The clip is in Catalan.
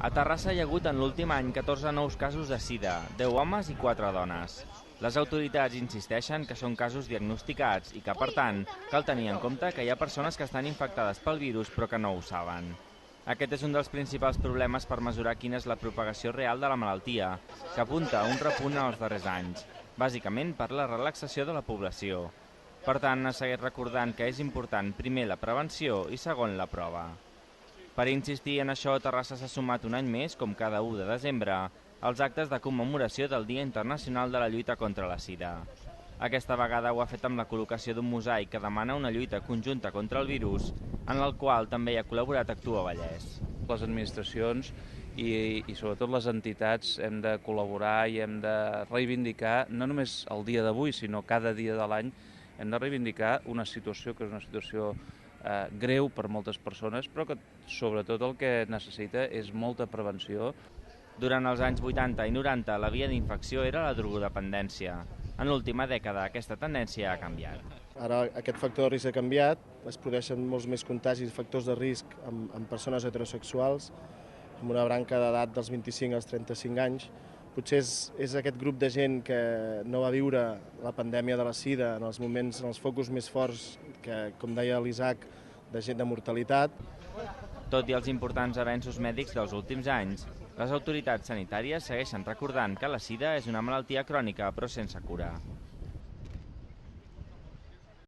A Terrassa hi ha hagut en l'últim any 14 nous casos de sida, 10 homes i 4 dones. Les autoritats insisteixen que són casos diagnosticats i que, per tant, cal tenir en compte que hi ha persones que estan infectades pel virus però que no ho saben. Aquest és un dels principals problemes per mesurar quina és la propagació real de la malaltia, que apunta a un repunt en els darrers anys, bàsicament per la relaxació de la població. Per tant, es segueix recordant que és important primer la prevenció i segon la prova. Per insistir en això, Terrassa s'ha sumat un any més, com cada 1 de desembre, als actes de commemoració del Dia Internacional de la Lluita contra la Sida. Aquesta vegada ho ha fet amb la col·locació d'un mosaic que demana una lluita conjunta contra el virus, en el qual també hi ha col·laborat Actua Vallès. Les administracions i sobretot les entitats hem de col·laborar i hem de reivindicar, no només el dia d'avui, sinó cada dia de l'any, hem de reivindicar una situació que és una situació greu per moltes persones, però que sobretot el que necessita és molta prevenció. Durant els anys 80 i 90 la via d'infecció era la drogodependència. En l'última dècada aquesta tendència ha canviat. Ara aquest factor de risc ha canviat, es produeixen molts més contagis i factors de risc en persones heterosexuals, amb una branca d'edat dels 25 als 35 anys. Potser és aquest grup de gent que no va viure la pandèmia de la sida en els focus més forts, que, com deia l'Isaac, de gent de mortalitat. Tot i els importants avenços mèdics dels últims anys, les autoritats sanitàries segueixen recordant que la sida és una malaltia crònica però sense cura.